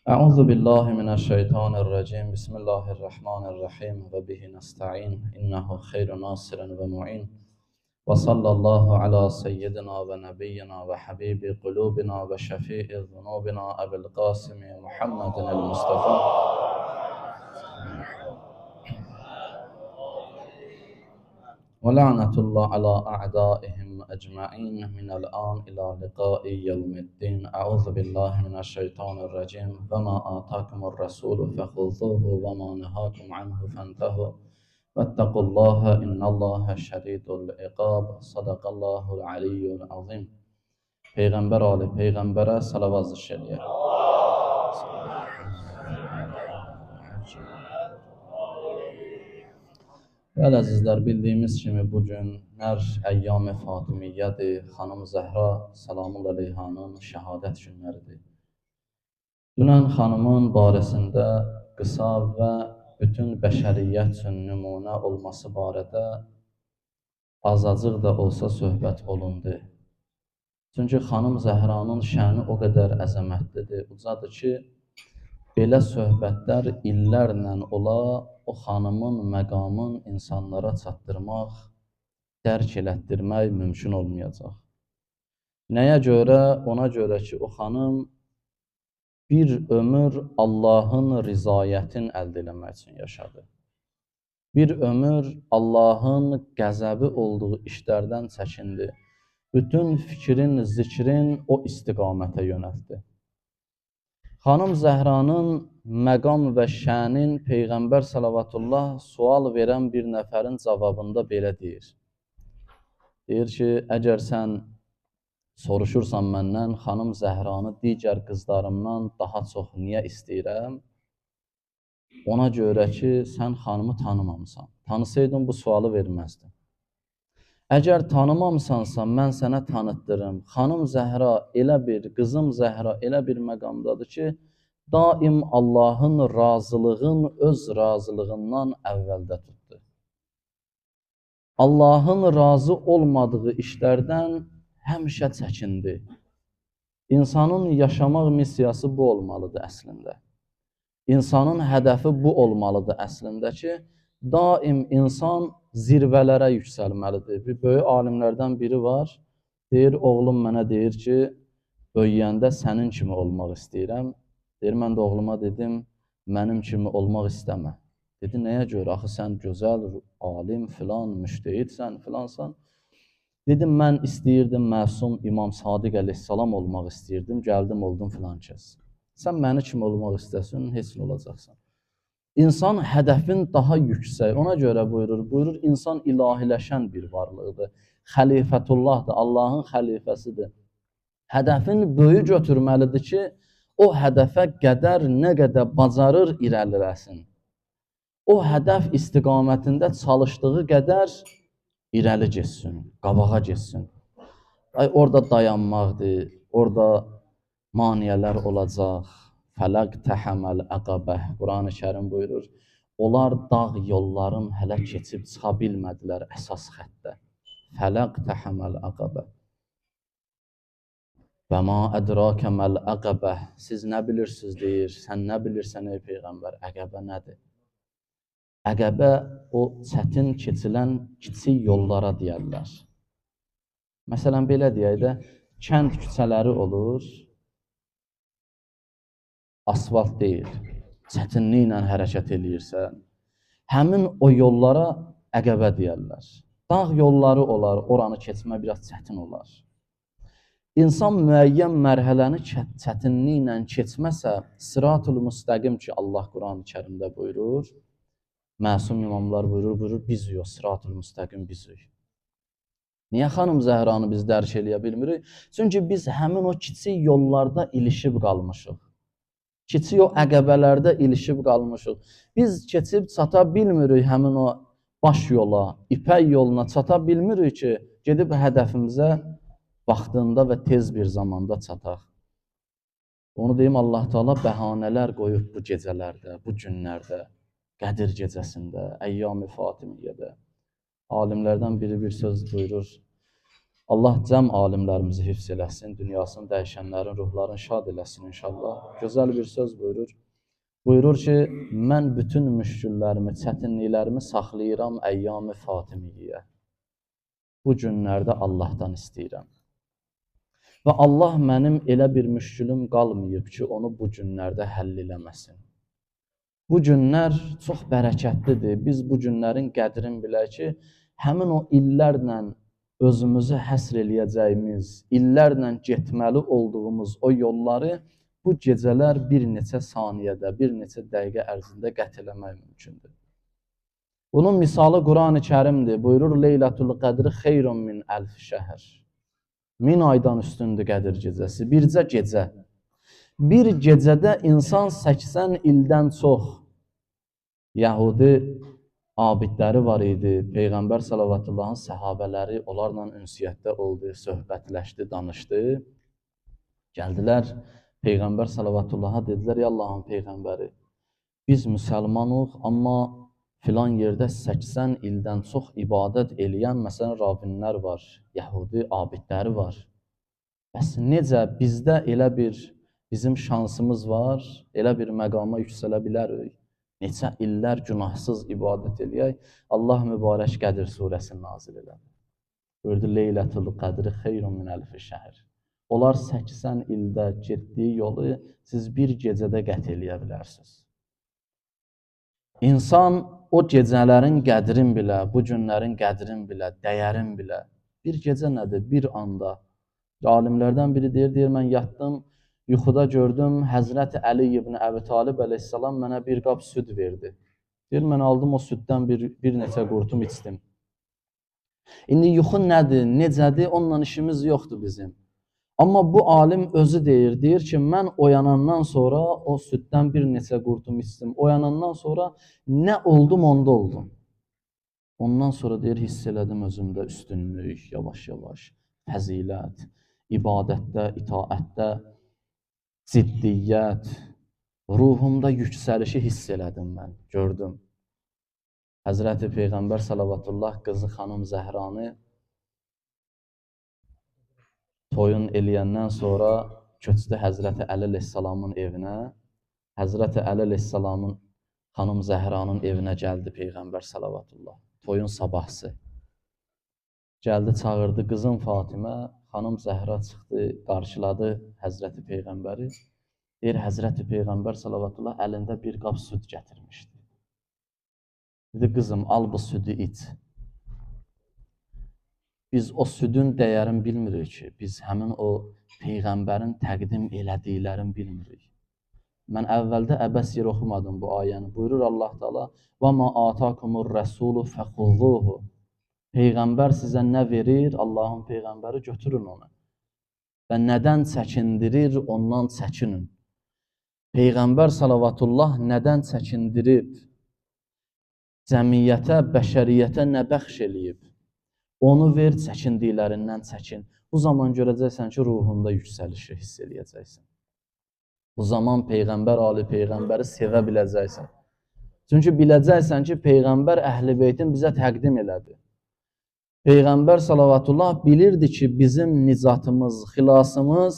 أعوذ بالله من الشيطان الرجيم بسم الله الرحمن الرحيم وبه نستعين إنه خير ناصر ومعين وصلى الله على سيدنا ونبينا وحبيب قلوبنا وشفيع ذنوبنا أبي القاسم محمد المصطفى ولعنة الله على أعدائهم أجمعين من الآن إلى لقاء يوم الدين أعوذ بالله من الشيطان الرجيم وما آتاكم الرسول فخذوه وما نهاكم عنه فانتهوا واتقوا الله إن الله شديد العقاب صدق الله العلي العظيم Peyğəmbər ali Peyğəmbərə salavat zikr Bəli əzizlər, bildiyimiz kimi bugün hər əyyam-ı Fatimiyyədir, xanım Zəhra salamullah əleyhanın şəhadət günləridir. Dünən xanımın barəsində qısa və bütün bəşəriyyət üçün nümunə olması barədə azacıq da olsa söhbət olundu. Çünki xanım Zəhranın şəni o qədər əzəmətlidir, ucadır ki, belə söhbətlər illərlə ola, o xanımın məqamın insanlara çatdırmaq, dərk elətdirmək mümkün olmayacaq. Nəyə görə? Ona görə ki, o xanım bir ömür Allahın rizayətini əldə eləmək üçün yaşadı. Bir ömür Allahın qəzəbi olduğu işlərdən çəkindi. Bütün fikrin, zikrin o istiqamətə yönəltdi. Xanım Zəhranın məqam və şənin Peyğəmbər salavatullah sual verən bir nəfərin cavabında belə deyir. Deyir ki, əgər sən soruşursan məndən xanım Zəhranı digər qızlarımdan daha çox niyə istəyirəm? Ona görə ki, sən xanımı tanımamısan. Tanısaydın bu sualı verməzdin. Əgər tanımamısansa, mən sənə tanıtdırım. Xanım Zəhra elə bir, qızım Zəhra elə bir məqamdadır ki, daim Allahın razılığın öz razılığından əvvəldə tutdu. Allahın razı olmadığı işlərdən həmişə çəkindi. İnsanın yaşamaq missiyası bu olmalıdır əslində. İnsanın hədəfi bu olmalıdır əslində ki, daim insan zirvələrə yüksəlməlidir. Bir böyük alimlərdən biri var, deyir, oğlum mənə deyir ki, böyüyəndə sənin kimi olmaq istəyirəm. Deyir, mən də oğluma dedim, mənim kimi olmaq istəmə. Dedi, nəyə görə? Axı sən gözəl, alim, filan, müştehidsən, filansan. Dedim, mən istəyirdim, məsum İmam Sadiq əleyhissalam olmaq istəyirdim, gəldim, oldum filan kəs. Sən məni kimi olmaq istəsin, heç nə olacaqsan. İnsan hədəfin daha yüksək, ona görə buyurur, insan ilahiləşən bir varlıqdır. Xəlifətullahdır, Allahın xəlifəsidir. Hədəfin böyük götürməlidir ki, o hədəfə qədər nə qədər bacarır irəliləsin. O hədəf istiqamətində çalışdığı qədər irəli getsin, qabağa getsin. Orada dayanmaqdır, orada maniyələr olacaq. Fələq təhəməl əqəbəh. Quran-ı Kərim buyurur, onlar dağ yolların hələ keçib çıxa bilmədilər əsas xəttə. Fələq təhəməl əqəbəh. Və ma ədrakə məl əqəbəh. Siz nə bilirsiniz deyir, sən nə bilirsən ey Peyğəmbər, əqəbə nədir? Əqəbə o çətin keçilən kiçik yollara deyərlər. Məsələn, belə deyək də, kənd küçələri olur, asfalt deyil, çətinliklə hərəkət eləyirsən, həmin o yollara əqəbə deyərlər. Dağ yolları olar, oranı keçmə biraz çətin olar. İnsan müəyyən mərhələni çətinliklə keçməsə, sırat-ül müstəqim ki, Allah Quran-ı Kərimdə buyurur, məsum imamlar buyurur, biz yox, sırat-ül müstəqim biz yox. Niyə xanım Zəhranı biz dərk eləyə bilmirik? Çünki biz həmin o kiçik yollarda ilişib qalmışıq. Kiçik o əqəbələrdə ilişib qalmışıq. Biz keçib çata bilmirik həmin o baş yola, ipək yoluna çata bilmirik ki, gedib hədəfimizə vaxtında və tez bir zamanda çataq. Onu deyim, Allah Teala bəhanələr qoyub bu gecələrdə, bu günlərdə, Qədir gecəsində, Əyyam-ı Fatimiyyədə. Alimlərdən biri bir söz buyurur, Allah cəm alimlərimizi hifz eləsin, dünyasını dəyişənlərin ruhlarını şad eləsin inşallah. Gözəl bir söz buyurur. Buyurur ki, mən bütün müşküllərimi, çətinliklərimi saxlayıram əyyam-ı Fatimiyyə. Bu günlərdə Allahdan istəyirəm. Və Allah mənim elə bir müşkülüm qalmayıb ki, onu bu günlərdə həll eləməsin. Bu günlər çox bərəkətlidir. Biz bu günlərin qədrini bilək ki, həmin o illərlə özümüzü həsr eləyəcəyimiz, illərlə getməli olduğumuz o yolları bu gecələr bir neçə saniyədə, bir neçə dəqiqə ərzində qət eləmək mümkündür. Bunun misalı Quran-ı Kərimdir. Buyurur, Leylətul Qədri xeyrun min əlf şəhr. 1000 aydan üstündür Qədir gecəsi. Bircə gecə. Bir gecədə insan 80 ildən çox Yəhudi abidləri var idi. Peyğəmbər sallavatullahın səhabələri onlarla ünsiyyətdə oldu, söhbətləşdi, danışdı. Gəldilər Peyğəmbər sallavatullaha dedilər, ya Allahın Peyğəmbəri, biz müsəlmanıq, amma filan yerdə 80 ildən çox ibadət eləyən, məsələn, ravinlər var, Yəhudi abidləri var. Bəs necə bizdə elə bir bizim şansımız var, elə bir məqama yüksələ bilərik? Neçə illər günahsız ibadət eləyək? Allah mübarək Qədir surəsini nazil elədi. Buyurdu, Leylətul Qədri xeyrun min əlfi şəhr. Onlar 80 ildə getdiyi yolu siz bir gecədə qət eləyə bilərsiniz. İnsan o gecələrin qədrin bilə, bu günlərin qədrin bilə, dəyərin bilə. Bir gecə nədir? Bir anda. Alimlərdən biri deyir, mən yatdım, yuxuda gördüm, Həzrəti Əli ibn Əbi Talib əleyhissalam mənə bir qab süd verdi. Deyir, mən aldım o süddən bir neçə qurtum içdim. İndi yuxu nədir, necədir, onunla işimiz yoxdur bizim. Amma bu alim özü deyir ki, mən oyanandan sonra o süddən bir neçə qurtum içdim. Oyanandan sonra nə oldum, onda oldum. Ondan sonra deyir, hiss elədim özümdə üstünlük, yavaş-yavaş, fəzilət, ibadətdə, itaətdə, ciddiyyət, ruhumda yüksəlişi hiss elədim mən, gördüm. Həzrəti Peyğəmbər salavatullah qızı xanım Zəhranı toyun eləyəndən sonra köçdü Həzrəti Əli əleyhissalamın evinə. Həzrəti Əli əleyhissalamın xanım Zəhranın evinə gəldi Peyğəmbər salavatullah. Toyun sabahsı. Gəldi, çağırdı qızım Fatimə. Xanım Zəhra çıxdı, qarşıladı Həzrəti Peyğəmbəri. Deyir, Həzrəti Peyğəmbər salavatullah əlində bir qab süd gətirmişdi. Dedi, qızım, al bu südü iç. Biz o südün dəyərini bilmirik ki, biz həmin o Peyğəmbərin təqdim elədiklərini bilmirik. Mən əvvəldə əbəs yer oxumadım bu ayəni. Buyurur Allah Teala, وَمَا آتَاكُمُ الرَّسُولُ فَخُذُوهُ. Peyğəmbər sizə nə verir? Allahın Peyğəmbəri götürün onu. Və nədən çəkindirir? Ondan çəkinin. Peyğəmbər salavatullah nədən çəkindirib? Cəmiyyətə, bəşəriyyətə nə bəxş eləyib? Onu ver, çəkindiklərindən çəkin. Bu zaman görəcəksən ki, ruhunda yüksəlişi hiss eləyəcəksən. Bu zaman Peyğəmbər, Ali Peyğəmbəri sevə biləcəksən. Çünki biləcəksən ki, Peyğəmbər Əhl-i Beytin bizə təqdim elədi. Peyğəmbər salavatullah bilirdi ki, bizim nicatımız, xilasımız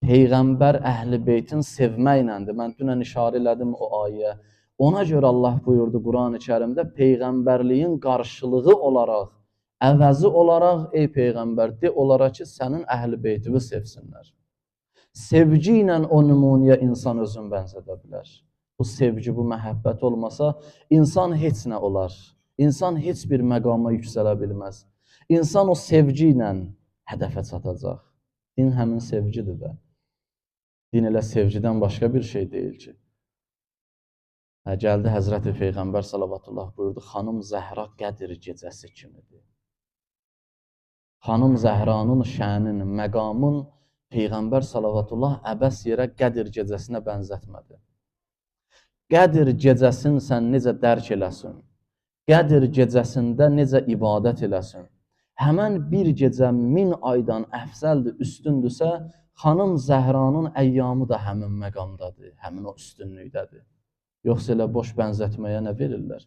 Peyğəmbər Əhl-i Beytin sevməklədir. Mən dünən işarə elədim o ayə. Ona görə Allah buyurdu Quran-ı Kərimdə, Peyğəmbərliyin qarşılığı olaraq, əvəzi olaraq, ey Peyğəmbər, de olaraq ki, sənin Əhl-i Beytini sevsinlər. Sevgi ilə o nümuniyə insan özün bənzədə bilər. Bu sevgi, bu məhəbbət olmasa, insan heç nə olar. İnsan heç bir məqama yüksələ bilməz. İnsan o sevgi ilə hədəfə çatacaq. Din həmin sevgidir də. Din elə sevgidən başqa bir şey deyil ki. Gəldi Həzrəti Peyğəmbər salavatullah buyurdu, xanım Zəhra Qədir gecəsi kimidir. Xanım Zəhranın şənin, məqamın Peyğəmbər salavatullah əbəs yerə Qədir gecəsinə bənzətmədi. Qədir gecəsini sən necə dərk eləsin? Qədir gecəsində necə ibadət eləsin? Həmən bir gecə 1000 aydan əfsəldir, üstündürsə, xanım Zəhranın əyyamı da həmin məqamdadır, həmin o üstünlükdədir. Yoxsa elə boş bənzətməyə nə verirlər?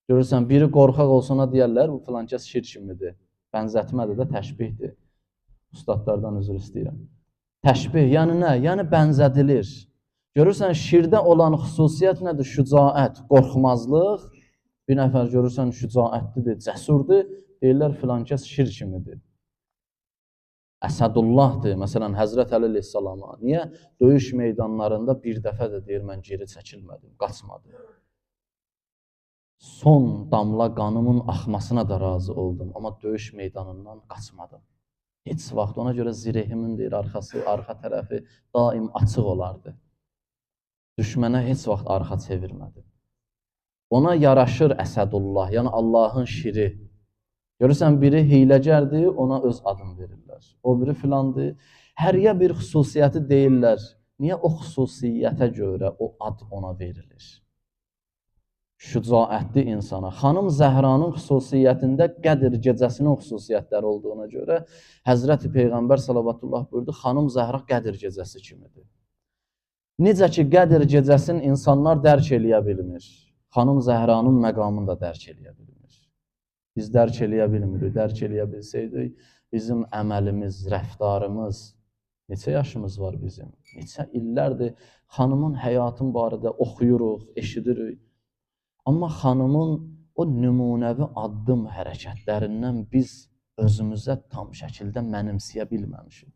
Görürsən, biri qorxaq olsana deyərlər, bu filankəs şir kimidir. Bənzətmədir də, təşbihdir. Ustadlardan üzr istəyirəm. Təşbih, yəni nə? Yəni bənzədilir. Görürsən, şirdə olan xüsusiyyət nədir? Şücaət, qorxmazlıq. Bir nəfər görürsən, şücaətlidir, cəsurdur. Deyirlər, filan kəs şir kimidir. Əsədullahdır, məsələn, Həzrət Əli əleyhissalama. Niyə? Döyüş meydanlarında bir dəfə də deyir, mən geri çəkilmədim, qaçmadım. Son damla qanımın axmasına da razı oldum, amma döyüş meydanından qaçmadım. Heç vaxt ona görə zirehimin deyir, arxa tərəfi daim açıq olardı. Düşmənə heç vaxt arxa çevirmədim. Ona yaraşır Əsədullah, yəni Allahın şiri. Görürsən, biri hiyləcərdir, ona öz adını verirlər. O biri filandır. Həriyə bir xüsusiyyəti deyirlər. Niyə o xüsusiyyətə görə o ad ona verilir? Şücaətli insana. Xanım Zəhranın xüsusiyyətində Qədr gecəsinin xüsusiyyətləri olduğuna görə Həzrəti Peyğəmbər salavatullah buyurdu, Xanım Zəhra Qədr gecəsi kimidir. Necə ki, Qədr gecəsini insanlar dərk eləyə bilmir, Xanım Zəhranın məqamını da dərk eləyə bilmir. Biz dərk eləyə bilmirik, dərk eləyə bilsəydik, bizim əməlimiz, rəftarımız, neçə yaşımız var bizim, neçə illərdir xanımın həyatın barədə oxuyuruq, eşidirik. Amma xanımın o nümunəvi addım hərəkətlərindən biz özümüzə tam şəkildə mənimsəyə bilməmişik.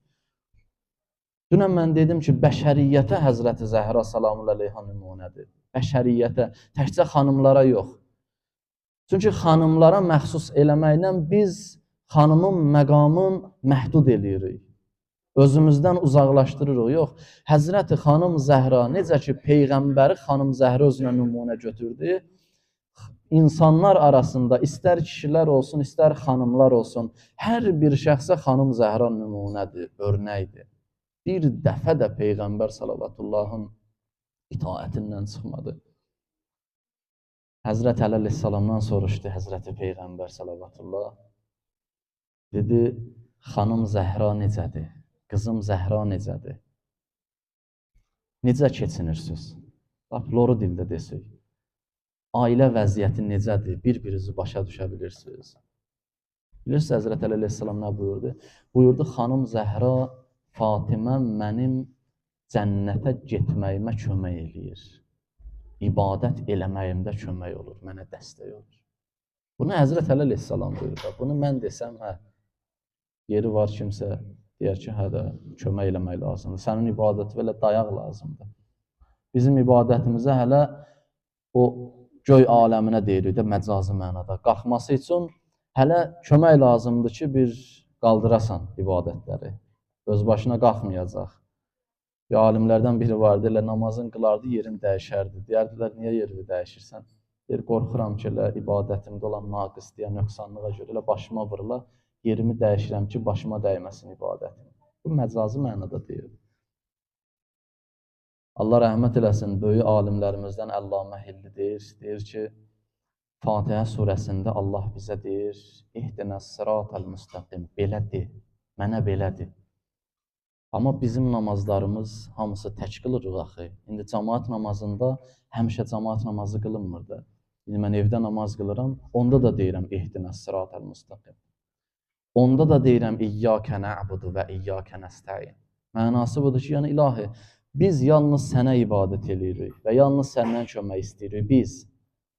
Dünən mən dedim ki, bəşəriyyətə Həzrəti Zəhra salamun əleyha nümunədir. Bəşəriyyətə, təkcə xanımlara yox. Çünki xanımlara məxsus eləməklə biz xanımın məqamın məhdud eləyirik. Özümüzdən uzaqlaşdırırıq. Yox, Həzrəti xanım Zəhra, necə ki, Peyğəmbəri xanım Zəhra özünə nümunə götürdü, İnsanlar arasında istər kişilər olsun, istər xanımlar olsun, hər bir şəxsə xanım Zəhra nümunədir, örnəkdir. Bir dəfə də Peyğəmbər salavatullahın itaətindən çıxmadı. Həzrət Əli əleyhissalamdan soruşdu Həzrəti Peyğəmbər salavatullah. Dedi, xanım Zəhra necədir? Qızım Zəhra necədir? Necə keçinirsiniz? Bax, loru dildə desək. Ailə vəziyyəti necədir? Bir-birinizi başa düşə bilirsiniz. Bilirsiniz, Həzrət Əli əleyhissalam nə buyurdu? Buyurdu, xanım Zəhra, Fatimə mənim cənnətə getməyimə kömək eləyir. İbadət eləməyimdə kömək olur, mənə dəstək olur. Bunu Həzrət Əli əleyhissalam buyurdu. Bunu mən desəm, yeri var kimsə, deyər ki, hə də kömək eləmək lazımdır. Sənin ibadəti belə dayaq lazımdır. Bizim ibadətimizə hələ o göy aləminə deyirik də məcazi mənada. Qalxması üçün hələ kömək lazımdır ki, bir qaldırasan ibadətləri. Öz başına qalxmayacaq. Bir alimlərdən biri vardı, elə namazın qılardı, yerin dəyişərdi. Deyərdilər, niyə yerini dəyişirsən? Deyir, qorxuram ki, elə ibadətimdə olan naqis deyən nöqsanlığa görə elə başıma vırla, yerimi dəyişirəm ki, başıma dəyməsin ibadətim. Bu məcazi mənada deyir. Allah rəhmət eləsin, böyük alimlərimizdən Əllamə Hilli deyir ki, Fatihə surəsində Allah bizə deyir, İhdinəs sıratəl müstəqim, belədir, mənə belədir. Amma bizim namazlarımız hamısı tək qılırıq axı. İndi cəmaat namazında həmişə cəmaat namazı qılınmırdı. İndi mən evdə namaz qılıram, onda da deyirəm, İhdinəs sıratəl müstəqim. Onda da deyirəm, İyyəkə nə'budu və İyyəkə nəstəin. Mənası budur ki, yəni ilahi, biz yalnız sənə ibadət edirik və yalnız səndən kömək istəyirik. Biz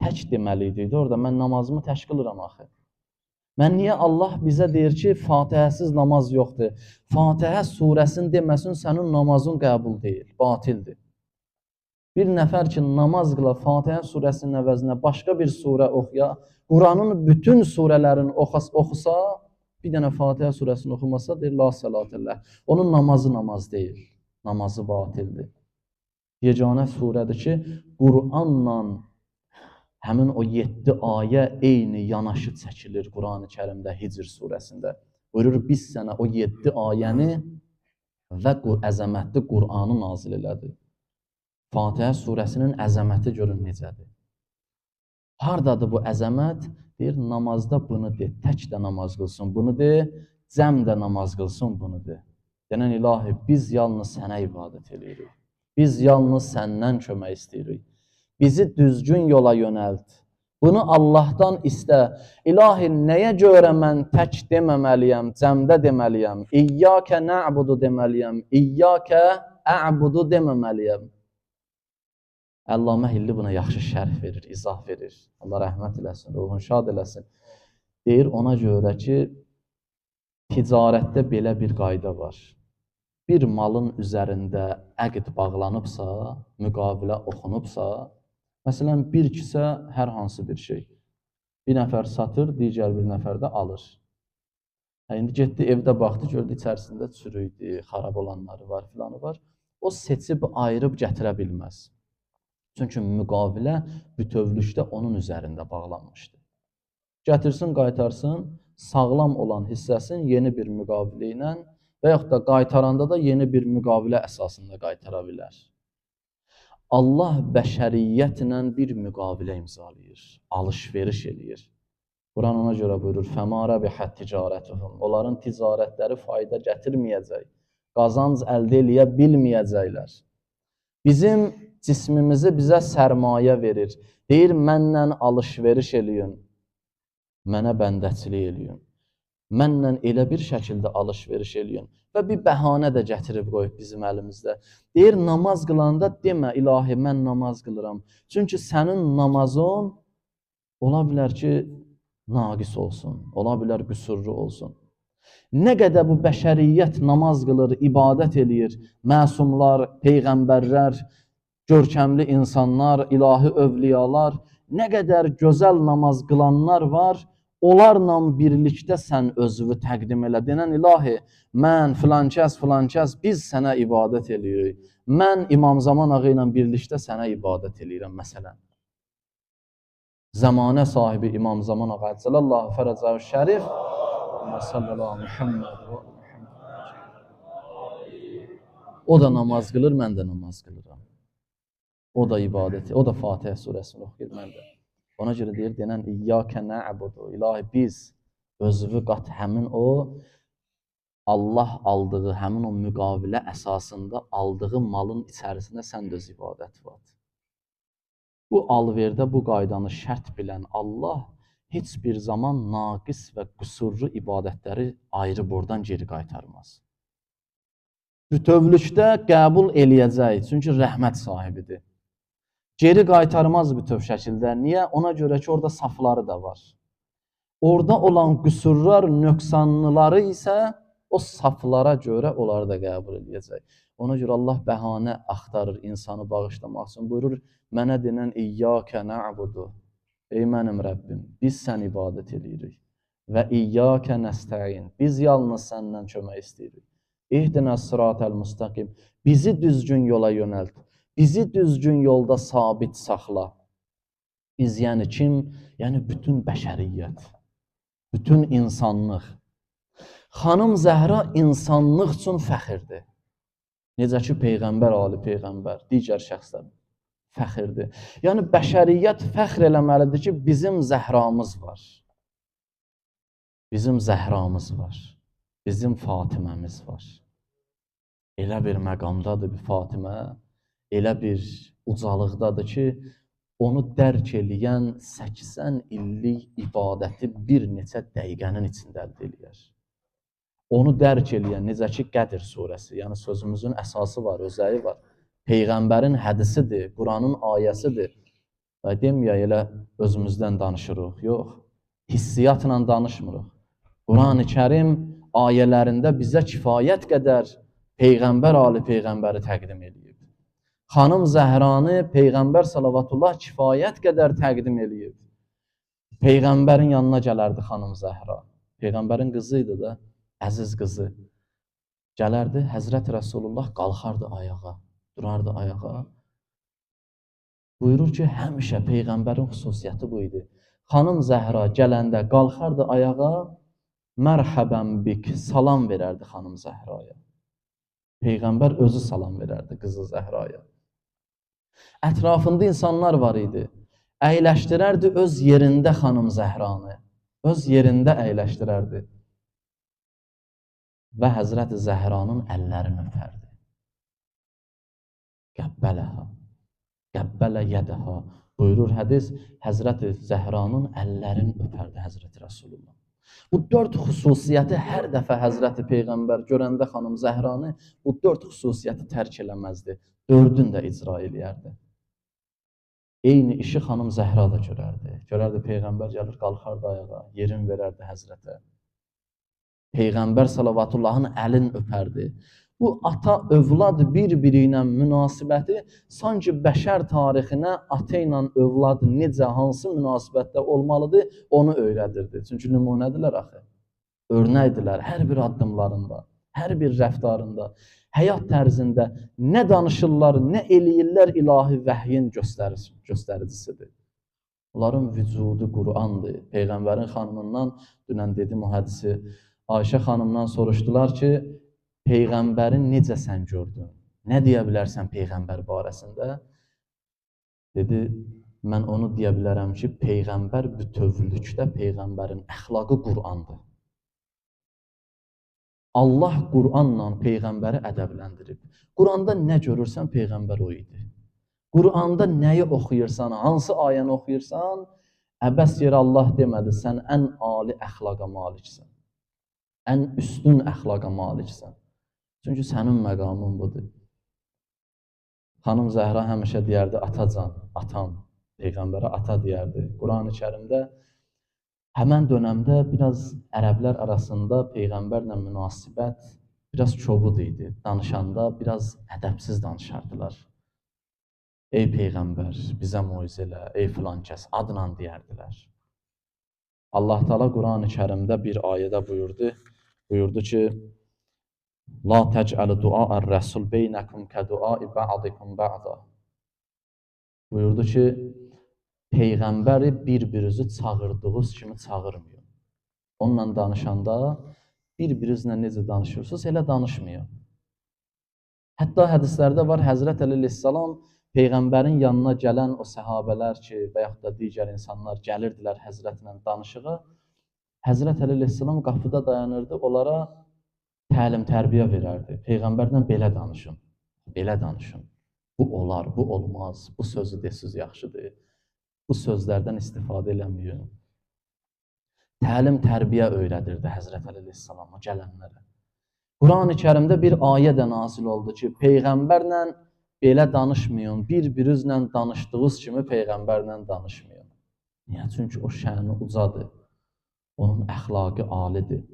tək deməliydik də orada, mən namazımı tək qılıram axı. Mən niyə Allah bizə deyir ki, Fatihəsiz namaz yoxdur. Fatihə surəsini deməsin, sənin namazın qəbul deyil, batildir. Bir nəfər ki, namaz qıla, Fatihə surəsinin əvəzinə başqa bir surə oxuya, Quranın bütün surələrini oxusa, bir dənə Fatihə surəsini oxumasa, deyir, la salatəlləh. Onun namazı namaz deyil, namazı batildir. Yeganə surədir ki, Quranla həmin o 7 ayə eyni yanaşı çəkilir Quran-ı Kərimdə, Hicr surəsində. Buyurur, biz sənə o 7 ayəni və əzəmətli Quranı nazil elədi. Fatihə surəsinin əzəməti görün necədir. Hardadır bu əzəmət? Deyir, namazda bunu de, tək də namaz qılsın, bunu de, cəm də namaz qılsın, bunu de. Denən ilahi, biz yalnız sənə ibadət edirik. Biz yalnız səndən kömək istəyirik. Bizi düzgün yola yönəlt. Bunu Allahdan istə. İlahi, nəyə görə mən tək deməməliyəm, cəmdə deməliyəm, İyyəkə nə'budu deməliyəm, İyyəkə ə'budu deməməliyəm. Əllamə Hilli buna yaxşı şərh verir, izah verir. Allah rəhmət eləsin, ruhun şad eləsin. Deyir, ona görə ki, ticarətdə belə bir qayda var. Bir malın üzərində əqd bağlanıbsa, müqavilə oxunubsa, məsələn, bir kisə hər hansı bir şey. Bir nəfər satır, digər bir nəfər də alır. İndi getdi, evdə baxdı, gördü içərisində çürüydü, xarab olanları var, filanı var. O seçib, ayırıb gətirə bilməz. Çünki müqavilə bütövlükdə onun üzərində bağlanmışdı. Gətirsin, qaytarsın, sağlam olan hissəsin yeni bir müqavilə ilə və yaxud da qaytaranda da yeni bir müqavilə əsasında qaytara bilər. Allah bəşəriyyətlə bir müqavilə imzalayır, alış-veriş eləyir. Quran ona görə buyurur, فَمَا رَبِحَتْ تِجَارَتُهُمْ Onların ticarətləri fayda gətirməyəcək, qazanc əldə eləyə bilməyəcəklər. Bizim cismimizi bizə sərmayə verir. Deyir, mənlə alış-veriş eləyin, mənə bəndəçilik eləyin. Mənlə elə bir şəkildə alış-veriş eləyin və bir bəhanə də gətirib qoyub bizim əlimizdə. Deyir, namaz qılanda demə, ilahi, mən namaz qılıram. Çünki sənin namazın ola bilər ki, naqis olsun, ola bilər qüsurlu olsun. Nə qədər bu bəşəriyyət namaz qılır, ibadət eləyir, məsumlar, peyğəmbərlər, görkəmli insanlar, ilahi övliyalar, nə qədər gözəl namaz qılanlar var, onlarla birlikdə sən özünü təqdim elə. Denən, ilahi, mən filankəs, biz sənə ibadət eləyirik. Mən İmam Zaman ağa ilə birlikdə sənə ibadət eləyirəm, məsələn. Zamanə sahibi İmam Zaman ağa, Əcəlallahu fərəcəhu şərif, sallallahu Muhammed. O da namaz qılır, mən də namaz qılıram. O da ibadət, o da Fatihə surəsini oxuyur, mən də. Ona görə deyir, denən, İyyəkə nə'budu, ilahi, biz özünü qat həmin o, Allah aldığı, həmin o müqavilə əsasında aldığı malın içərisində sən də öz ibadət var. Bu alverdə, bu qaydanı şərt bilən Allah heç bir zaman naqis və qüsurlu ibadətləri ayrı buradan geri qaytarmaz. Bütövlükdə qəbul eləyəcək, çünki rəhmət sahibidir. Geri qaytarmaz bütöv şəkildə. Niyə? Ona görə ki, orada safları da var. Orada olan qüsurlar, nöqsanlıları isə o saflara görə onları da qəbul edəcək. Ona görə Allah bəhanə axtarır insanı bağışlamaq üçün. Buyurur, mənə denən İyyəkə nə'budu. Ey mənim Rəbbim, biz sən ibadət edirik. Və İyyəkə nəstəin. Biz yalnız səndən kömək istəyirik. İhdinəs sıratəl müstəqim. Bizi düzgün yola yönəlt. Bizi düzgün yolda sabit saxla. Biz yəni kim? Yəni bütün bəşəriyyət, bütün insanlıq. Xanım Zəhra insanlıq üçün fəxirdir. Necə ki, Peyğəmbər, Ali Peyğəmbər, digər şəxslər fəxirdir. Yəni bəşəriyyət fəxr eləməlidir ki, bizim Zəhramız var. Bizim Zəhramız var. Bizim Fatiməmiz var. Elə bir məqamdadır bir Fatimə, elə bir ucalıqdadır ki, onu dərk eləyən 80 illik ibadəti bir neçə dəqiqənin içində əldə eləyər. Onu dərk eləyən, necə ki, Qədr surəsi, yəni sözümüzün əsası var, özəyi var. Peyğəmbərin hədisidir, Quranın ayəsidir. Deməyək, elə özümüzdən danışırıq, yox. Hissiyatla danışmırıq. Quran-ı Kərim ayələrində bizə kifayət qədər Peyğəmbər, Ali Peyğəmbəri təqdim edib. Xanım Zəhranı Peyğəmbər salavatullah kifayət qədər təqdim edib. Peyğəmbərin yanına gələrdi xanım Zəhra. Peyğəmbərin qızı idi da, əziz qızı. Gələrdi, Həzrət Rəsulullah qalxardı ayağa, durardı ayağa. Buyurur ki, həmişə Peyğəmbərin xüsusiyyəti bu idi. Xanım Zəhra gələndə qalxardı ayağa, mərhəbən bik, salam verərdi xanım Zəhraya. Peyğəmbər özü salam verərdi qızı Zəhraya. Ətrafında insanlar var idi. Əyləşdirərdi öz yerində xanım Zəhranı. Öz yerində əyləşdirərdi. Və Həzrət Zəhranın əllərini öpərdi. Qəbbələha, qəbbələ yədəha. Buyurur hədis, Həzrəti Zəhranın əllərini öpərdi Həzrəti Rasulullah. Bu 4 xüsusiyyəti hər dəfə Həzrəti Peyğəmbər görəndə xanım Zəhranı bu 4 xüsusiyyəti tərk eləməzdi. 4-ünü də icra eləyərdi. Eyni işi xanım Zəhra da görərdi. Görərdi Peyğəmbər gəlir, qalxardı ayağa, yerin verərdi Həzrətə. Peyğəmbər salavatullahın əlini öpərdi. Bu ata-övlad bir-biri ilə münasibəti sanki bəşər tarixinə ata ilə övlad necə, hansı münasibətdə olmalıdır, onu öyrədirdi. Çünki nümunədirlər axı. Örnəkdirlər hər bir addımlarında, hər bir rəftarında, həyat tərzində nə danışırlar, nə eləyirlər ilahi vəhyin göstəricisidir. Onların vücudu Qur'andır. Peyğəmbərin xanımından, dünən dedim o hədisi, Ayşə xanımdan soruşdular ki, Peyğəmbəri necə sən gördün? Nə deyə bilərsən Peyğəmbər barəsində? Dedi, mən onu deyə bilərəm ki, Peyğəmbər bütövlükdə Peyğəmbərin əxlaqı Qur'andır. Allah Qur'anla Peyğəmbəri ədəbləndirib. Qur'anda nə görürsən, Peyğəmbər o idi. Qur'anda nəyi oxuyursan, hansı ayəni oxuyursan, əbəs yerə Allah demədi, sən ən ali əxlaqa maliksən. Ən üstün əxlaqa maliksən. Çünki sənin məqamın budur. Xanım Zəhra həmişə deyərdi, atacan, atam, Peyğəmbərə ata deyərdi. Quran-ı Kərimdə həmən dönəmdə biraz ərəblər arasında Peyğəmbərlə münasibət biraz kobud idi. Danışanda biraz ədəbsiz danışardılar. Ey Peyğəmbər, bizə moizə elə, ey filan kəs, adla deyərdilər. Allah Teala Quran-ı Kərimdə bir ayədə buyurdu ki, La təcəl dua'ər rəsul beynəkum kəduai ba'dikum ba'da. Buyurdu ki, Peyğəmbəri bir-birinizi çağırdığınız kimi çağırmayın. Onunla danışanda bir-birinizlə necə danışırsınız, elə danışmayın. Hətta hədislərdə var, Həzrət Əleyhisselam Peyğəmbərin yanına gələn o səhabələr ki, və yaxud da digər insanlar gəlirdilər Həzrətlə danışığa, Həzrət Əleyhisselam qapıda dayanırdı, onlara təlim-tərbiyə verərdi. Peyğəmbərlə belə danışın, belə danışın. Bu olar, bu olmaz, bu sözü desiniz yaxşıdır. Bu sözlərdən istifadə eləməyin. Təlim-tərbiyə öyrədirdi Həzrət Əleyhisselama gələnlərə. Quran-ı Kərimdə bir ayə də nazil oldu ki, Peyğəmbərlə belə danışmayın, bir-birinizlə danışdığınız kimi Peyğəmbərlə danışmayın. Niyə? Çünki o şəni ucadır, onun əxlaqı alidir.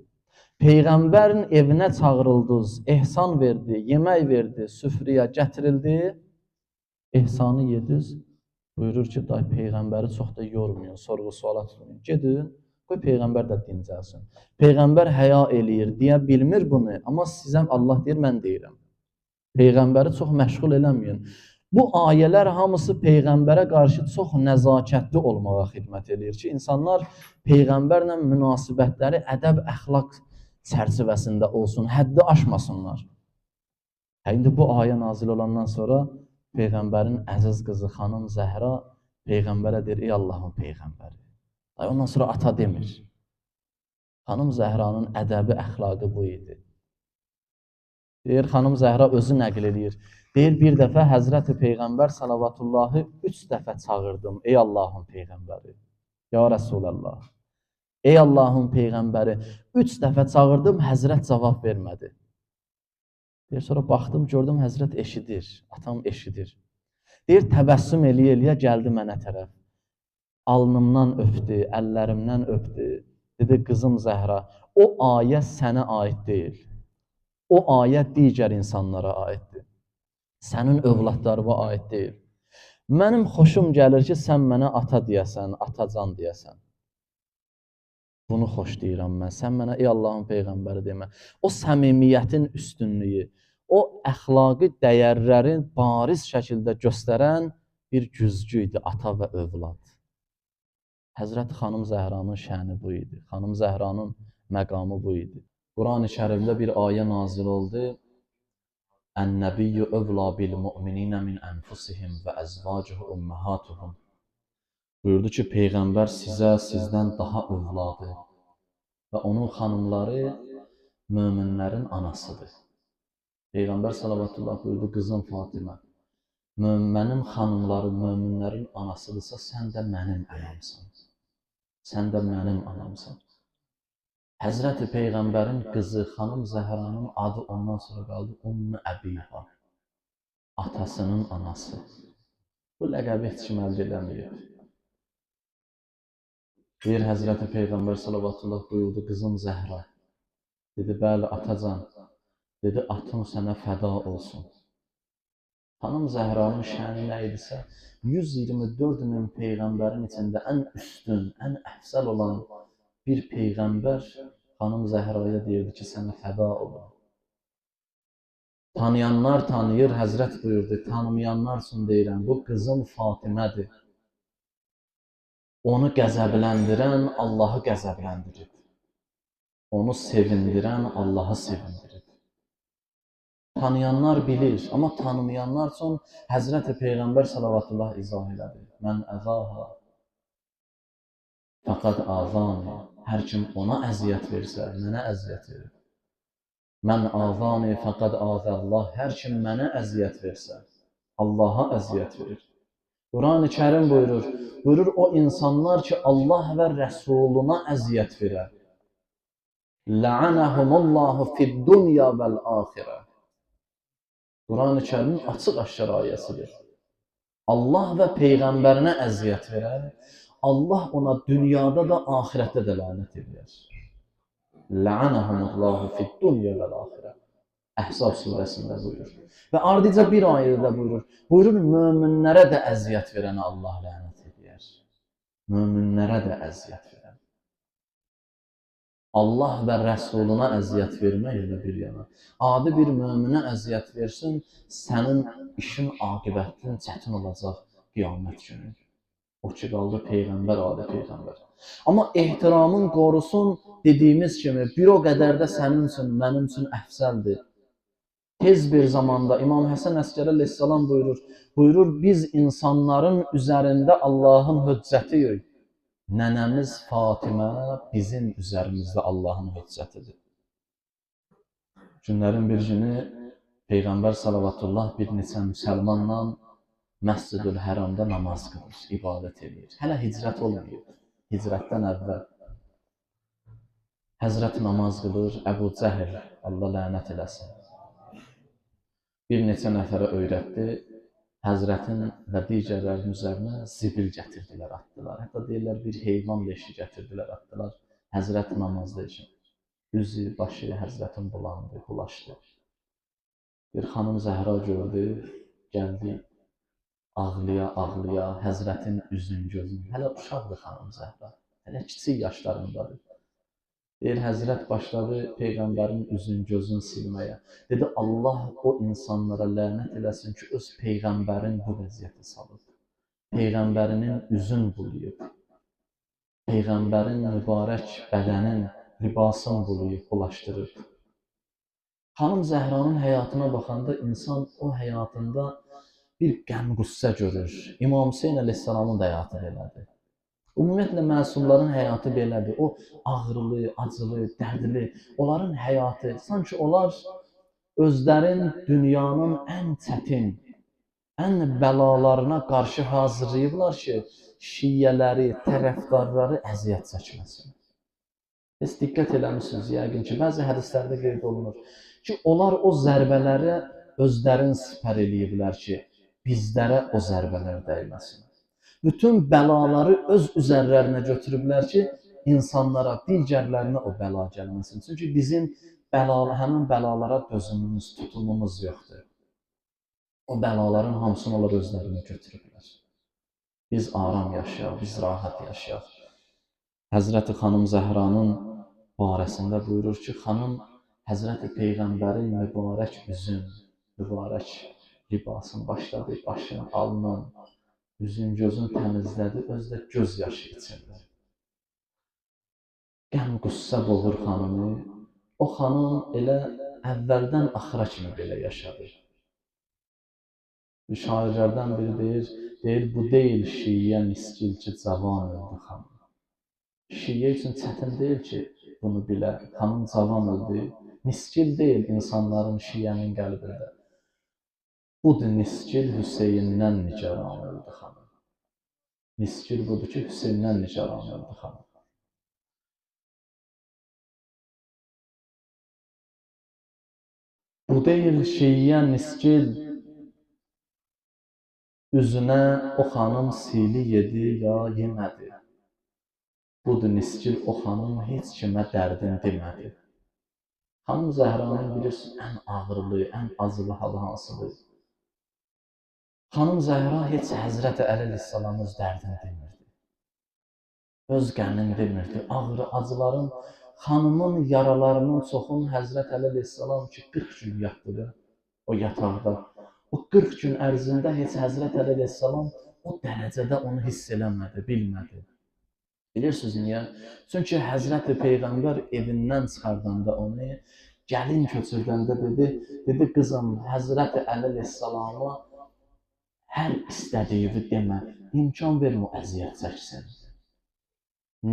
Peyğəmbərin evinə çağırıldınız, ehsan verdi, yemək verdi, süfriyə gətirildi, ehsanı yediniz, buyurur ki, Peyğəmbəri çox da yormayın, sorğu-suala tutmayın, gedin, qoy Peyğəmbər də dincəlsin. Peyğəmbər həya eləyir, deyə bilmir bunu, amma sizə Allah deyir, mən deyirəm. Peyğəmbəri çox məşğul eləməyin. Bu ayələr hamısı Peyğəmbərə qarşı çox nəzakətli olmağa xidmət edir ki, insanlar Peyğəmbərlə münasibətləri ədəb, əxlaq çərçivəsində olsun, həddi aşmasınlar. İndi bu ayə nazil olandan sonra Peyğəmbərin əziz qızı xanım Zəhra Peyğəmbərə deyir, ey Allahın Peyğəmbəri. Ondan sonra ata demir. Xanım Zəhranın ədəbi, əxlaqı bu idi. Deyir, xanım Zəhra özü nəql edir. Deyir, bir dəfə Həzrəti Peyğəmbər salavatullahı 3 dəfə çağırdım, ey Allahın Peyğəmbəri. Ya Rəsulallah. Ey Allahın Peyğəmbəri, 3 dəfə çağırdım, Həzrət cavab vermədi. Deyir, sonra baxdım, gördüm, Həzrət eşidir, atam eşidir. Deyir, təbəssüm eləyə gəldi mənə tərəf. Alnımdan öpdü, əllərimdən öpdü. Dedi, qızım Zəhra, o ayə sənə aid deyil. O ayə digər insanlara aiddir. Sənin övladlarına aid deyil. Mənim xoşum gəlir ki, sən mənə ata deyəsən, atacan deyəsən. Bunu xoş deyirəm mən. Sən mənə, ey Allahın Peyğəmbəri demə. O səmimiyyətin üstünlüyü, o əxlaqi dəyərlərin bariz şəkildə göstərən bir güzgü idi, ata və övlad. Həzrət xanım Zəhranın şəni bu idi. Xanım Zəhranın məqamı bu idi. Quran-ı Kərimdə bir ayə nazil oldu. Ən-nəbiyyü övla bil-mu'mininə min ənfusihim və əzvacuhu umməhatuhum. Buyurdu ki, Peyğəmbər sizə, sizdən daha övladı və onun xanımları möminlərin anasıdır. Peyğəmbər salavatullah buyurdu, qızım Fatimə, Mənim xanımlarım möminlərin anasıdırsa, sən də mənim anamsan. Sən də mənim anamsan. Həzrəti Peyğəmbərin qızı xanım Zəhranın adı ondan sonra qaldı Ümmü Əbiha. Atasının anası. Bu ləqəbi heç kim əldə edəməyib. Deyir Həzrəti Peyğəmbər sallallahu buyurdu, qızım Zəhra. Dedi, bəli atacan. Dedi, atın sənə fəda olsun. Xanım Zəhranın şəni nə idisə, 124 min Peyğəmbərin içində ən üstün, ən əfsəl olan bir Peyğəmbər xanım Zəhraya deyirdi ki, sənə fəda olun. Tanıyanlar tanıyır, Həzrət buyurdu, tanımayanlar üçün deyirəm, bu qızım Fatimədir. Onu qəzəbləndirən Allahı qəzəbləndirir. Onu sevindirən Allahı sevindirir. Tanıyanlar bilir, amma tanımayanlar üçün Həzrəti Peyğəmbər sallallahu izah elədi. Mən əzaha fəqad azani. Hər kim ona əziyyət versə, mənə əziyyət verir. Mən azani fəqad azəllah. Hər kim mənə əziyyət versə, Allaha əziyyət verir. Quran-ı Kərim buyurur o insanlar ki, Allah və Rəsuluna əziyyət verər. La'anahumullahu fid-dunya vəl-axirə. Quran-ı Kərimin açıq-aşkar ayəsidir. Allah və Peyğəmbərinə əziyyət verər, Allah ona dünyada da, ahirətdə də lənət edir. La'anahumullahu fid-dunya vəl-axirə. Əhzab surəsində buyurur. Və ardıca bir ayədə buyurur, möminlərə də əziyyət verənə Allah lənət edir. Möminlərə də əziyyət verən. Allah və Rəsuluna əziyyət vermək elə bir yana. Adi bir möminə əziyyət versin, sənin işin aqibətin çətin olacaq qiyamət günü. O ki, qaldı Peyğəmbər, adi Peyğəmbər. Amma ehtiramın qorusun dediyimiz kimi, bir o qədər də sənin üçün, mənim üçün əfsəldir. Tez bir zamanda İmam Həsən Əskəri əleyhissalam buyurur, biz insanların üzərində Allahın hüccətiyik. Nənəmiz Fatimə bizim üzərimizdə Allahın hüccətidir. Günlərin bir günü Peyğəmbər sallallahu bir neçə müsəlmanla Məscid-ül Həramda namaz qılır, ibadət edir. Hələ hicrət olmayıb, hicrətdən əvvəl. Həzrət namaz qılır, Əbu Cəhl, Allah lənət eləsin. Bir neçə nəfərə öyrətdi, Həzrətin və digərlərin üzərinə zibil gətirdilər, atdılar. Hətta deyirlər, bir heyvan leşi gətirdilər, atdılar. Həzrət namazda üçün. Üzü, başı Həzrətin bulaşdı. Bir xanım Zəhra gördü, gəldi, ağlıya, Həzrətin üzün gözünü. Hələ uşaqdır xanım Zəhra, hələ kiçik yaşlarındadır. Deyir, Həzrət başladı Peyğəmbərin üzün gözünü silməyə. Dedi, Allah o insanlara lənət eləsin ki, öz Peyğəmbərin bu vəziyyəti salıb. Peyğəmbərinin üzün bulayıb. Peyğəmbərin mübarək bədənin, libasın bulayıb, bulaşdırıb. Xanım Zəhranın həyatına baxanda insan o həyatında bir qəm-qüssə görür. İmam Hüseyn əleyhissalamın da həyatı belədir. Ümumiyyətlə, məsumların həyatı belədir. O, ağrılı, acılı, dərdli. Onların həyatı, sanki onlar özlərin dünyanın ən çətin, ən bəlalarına qarşı hazırlayıblar ki, şiyyələri, tərəfdarları əziyyət çəkməsin. Siz diqqət eləmişsiniz, yəqin ki, bəzi hədislərdə qeyd olunur ki, onlar o zərbələri özlərin sipər eləyiblər ki, bizlərə o zərbələr dəyməsin. Bütün bəlaları öz üzərlərinə götürüblər ki, insanlara, digərlərinə o bəla gəlməsin. Çünki bizim həmin bəlalara dözümümüz, tutumumuz yoxdur. O bəlaların hamısını onlar özlərinə götürüblər. Biz aram yaşayaq, biz rahat yaşayaq. Həzrəti xanım Zəhranın barəsində buyurur ki, xanım Həzrəti Peyğəmbərin mübarək üzün, mübarək libasını başladı, başını, alnın, üzün, gözün təmizlədi, özdə göz yaşı içirdi. Qəm-qüssə boğur xanımı. O xanım elə əvvəldən axıra kimi belə yaşadı. Şairlərdən biri deyir, bu deyil şiyyə miskil ki, cavan öldü xanım. Şiyyə üçün çətin deyil ki, bunu bilə. Xanım cavan öldü. Miskil deyil insanların şiyyənin qəlbində. Budur Nisgil Hüseyndən nigaran öldü xanım. Nisgil budur ki, Hüseyndən nigaran öldü xanım. Bu deyil şeyyən Nisgil üzünə o xanım sili yedi ya yemədi. Budur Nisgil o xanım heç kimə dərdin demədi. Xanım Zəhranın bilirsiniz ən ağırlı, ən acılı halı hansıdır? Xanım Zəhra heç Həzrəti Əli əleyhissalam öz dərdini demirdi. Öz qəmini demirdi. Ağrı acıların xanımın yaralarının çoxunu Həzrəti Əli əleyhissalam ki 40 gün yatdı o yataqda. O 40 gün ərzində heç Həzrəti Əli əleyhissalam o dərəcədə onu hiss eləmədi, bilmədi. Bilirsiniz niyə? Çünki Həzrəti Peyğəmbər evindən çıxardanda onu, gəlin köçürdəndə dedi qızım, Həzrəti Əli əleyhissalama hər istədiyini demə, imkan vermə əziyyət çəksin.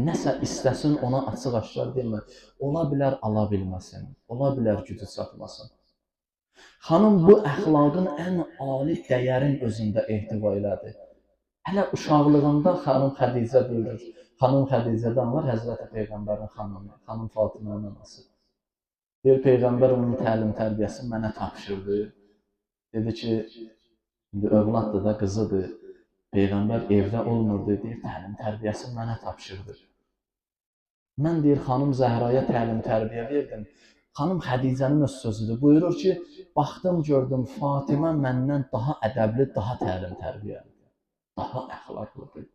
Nəsə istəsin ona açıq-aşkar demə, ola bilər ala bilməsin, ola bilər gücü çatmasın. Xanım bu əxlaqın ən ali dəyərin özündə ehtiva elədi. Hələ uşaqlığında xanım Xədicə buyurur. Xanım Xədicədən var Həzrəti Peyğəmbərin xanımı, xanım Fatımanın anası. Deyir, Peyğəmbər onun təlim tərbiyəsini mənə tapşırdı. Dedi ki, indi övladdır da, qızıdır. Peyğəmbər evdə olmurdu, deyir, təlim tərbiyəsini mənə tapşırdı. Mən deyir, xanım Zəhraya təlim tərbiyə verdim. Xanım Xədicənin öz sözüdür. Buyurur ki, baxdım, gördüm, Fatimə məndən daha ədəbli, daha təlim tərbiyəlidir. Daha əxlaqlıdır.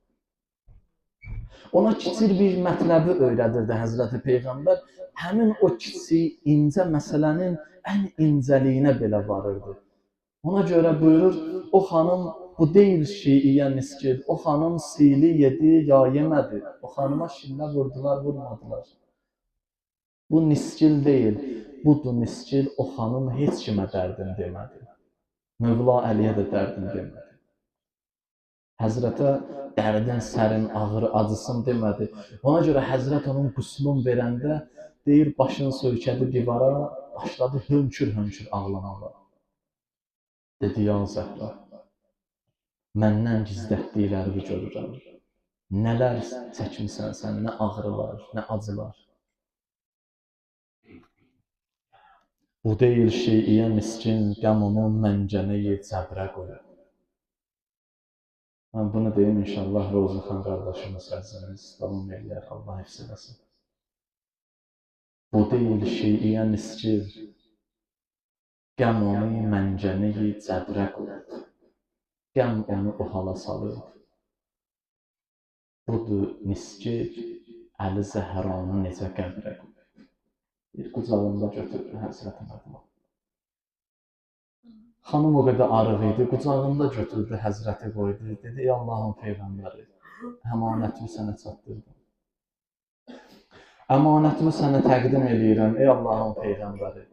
Ona kiçik bir mətləbi öyrədirdi Həzrəti Peyğəmbər. Həmin o kiçik, incə məsələnin ən incəliyinə belə varırdı. Ona görə buyurur, o xanım bu deyil şiiyə Nisgil, o xanım sili yedi ya yemədi. O xanıma şillə vurdular, vurmadılar. Bu Nisgil deyil, budur Nisgil, o xanım heç kimə dərdini demədi. Mövla Əliyə də dərdini demədi. Həzrətə dərdin sərin, ağrı, acısın demədi. Ona görə Həzrət onun quslun verəndə deyir, başını söykədi divara, başladı hönkür-hönkür ağlamağa. Dedi, ya Zəhra, məndən gizlətdiklərimi görürəm. Nələr çəkmisən sən, nə ağrılar, nə acılar. Bu deyil şeyiyə miskin, qəm onun məncəneyi cəbrə qoyur. Mən bunu deyim, inşallah Rozixan qardaşımız əzəmiz davam eləyər, Allah hifz eləsin. Bu deyil şeyiyə miskin, qəm onu məncəneyi cəbrə qoyur. Qəm onu o hala salır. Budur Nisgil, Əli Zəhranı necə qəbrə qoyur. Bir qucağında götürdü Həzrəti Məhəmməd. Xanım o qədər arıq idi, qucağında götürdü Həzrəti qoydu. Dedi, ey Allahın Peyğəmbəri, əmanətimi sənə çatdırdım. Əmanətimi sənə təqdim edirəm, ey Allahın Peyğəmbəri.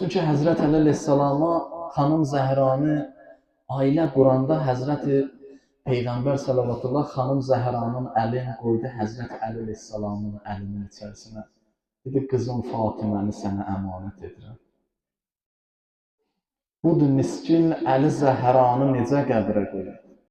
Çünki Həzrət Əli əleyhissalama xanım Zəhranı ailə quranda Həzrəti Peyğəmbər salavatullah xanım Zəhranın əlini qoydu Həzrət Əli əleyhissalamın əlinin içərisinə. Dedi, qızım Fatiməni sənə əmanət edirəm. Budur Nisgil, Əli Zəhranı necə qəbrə qoyur.